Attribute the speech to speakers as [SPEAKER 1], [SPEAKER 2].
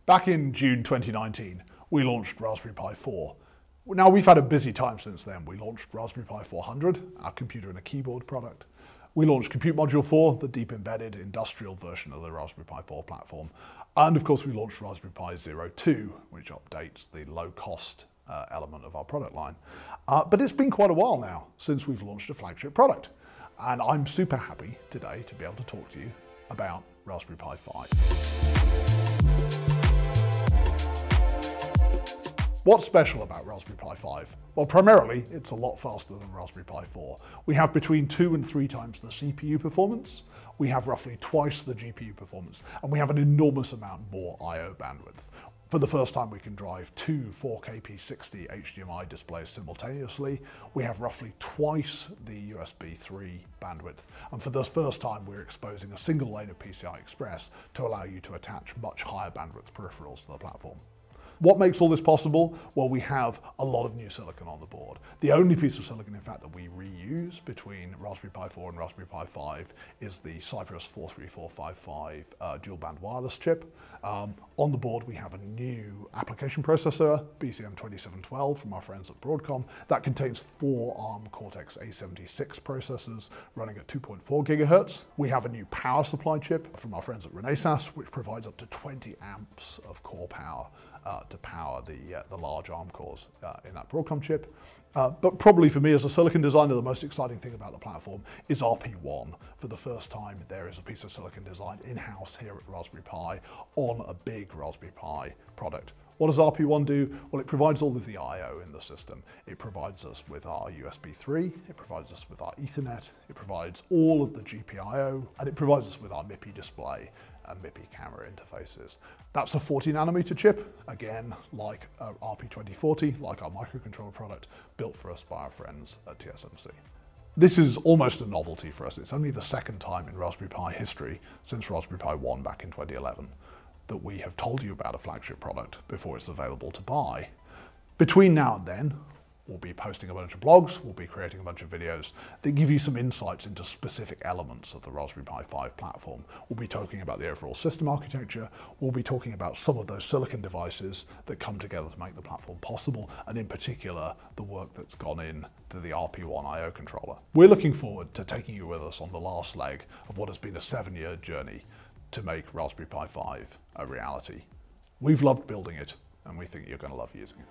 [SPEAKER 1] Back in June 2019, we launched Raspberry Pi 4. Now we've had a busy time since then. We launched Raspberry Pi 400, our computer and a keyboard product. We launched Compute Module 4, the deep embedded industrial version of the Raspberry Pi 4 platform. And of course we launched Raspberry Pi Zero 2, which updates the low cost element of our product line. But it's been quite a while now since we've launched a flagship product. And I'm super happy today to be able to talk to you about Raspberry Pi 5. What's special about Raspberry Pi 5? Well, primarily, it's a lot faster than Raspberry Pi 4. We have between 2 and 3 times the CPU performance, we have roughly twice the GPU performance, and we have an enormous amount more I/O bandwidth. For the first time, we can drive 2 4K P60 HDMI displays simultaneously. We have roughly twice the USB 3 bandwidth. And for the first time, we're exposing a single lane of PCI Express to allow you to attach much higher bandwidth peripherals to the platform. What makes all this possible? Well, we have a lot of new silicon on the board. The only piece of silicon, in fact, that we reuse between Raspberry Pi 4 and Raspberry Pi 5 is the Cypress 43455 dual band wireless chip. On the board, we have a new application processor, BCM2712 from our friends at Broadcom, that contains 4 ARM Cortex A76 processors running at 2.4 gigahertz. We have a new power supply chip from our friends at Renesas, which provides up to 20 amps of core power to power the large ARM cores in that Broadcom chip. But probably for me as a silicon designer, the most exciting thing about the platform is RP1. For the first time, there is a piece of silicon designed in-house here at Raspberry Pi on a big Raspberry Pi product. What does RP1 do? Well, it provides all of the I/O in the system. It provides us with our USB 3, it provides us with our Ethernet, it provides all of the GPIO, and it provides us with our MIPI display and MIPI camera interfaces. That's a 40 nanometer chip, again, like RP2040, like our microcontroller product, built for us by our friends at TSMC. This is almost a novelty for us. It's only the second time in Raspberry Pi history, since Raspberry Pi 1 back in 2011, that we have told you about a flagship product before it's available to buy. Between now and then, we'll be posting a bunch of blogs, we'll be creating a bunch of videos that give you some insights into specific elements of the Raspberry Pi 5 platform. We'll be talking about the overall system architecture, we'll be talking about some of those silicon devices that come together to make the platform possible, and in particular, the work that's gone in to the RP1 I/O controller. We're looking forward to taking you with us on the last leg of what has been a 7-year journey to make Raspberry Pi 5 a reality. We've loved building it, and we think you're going to love using it.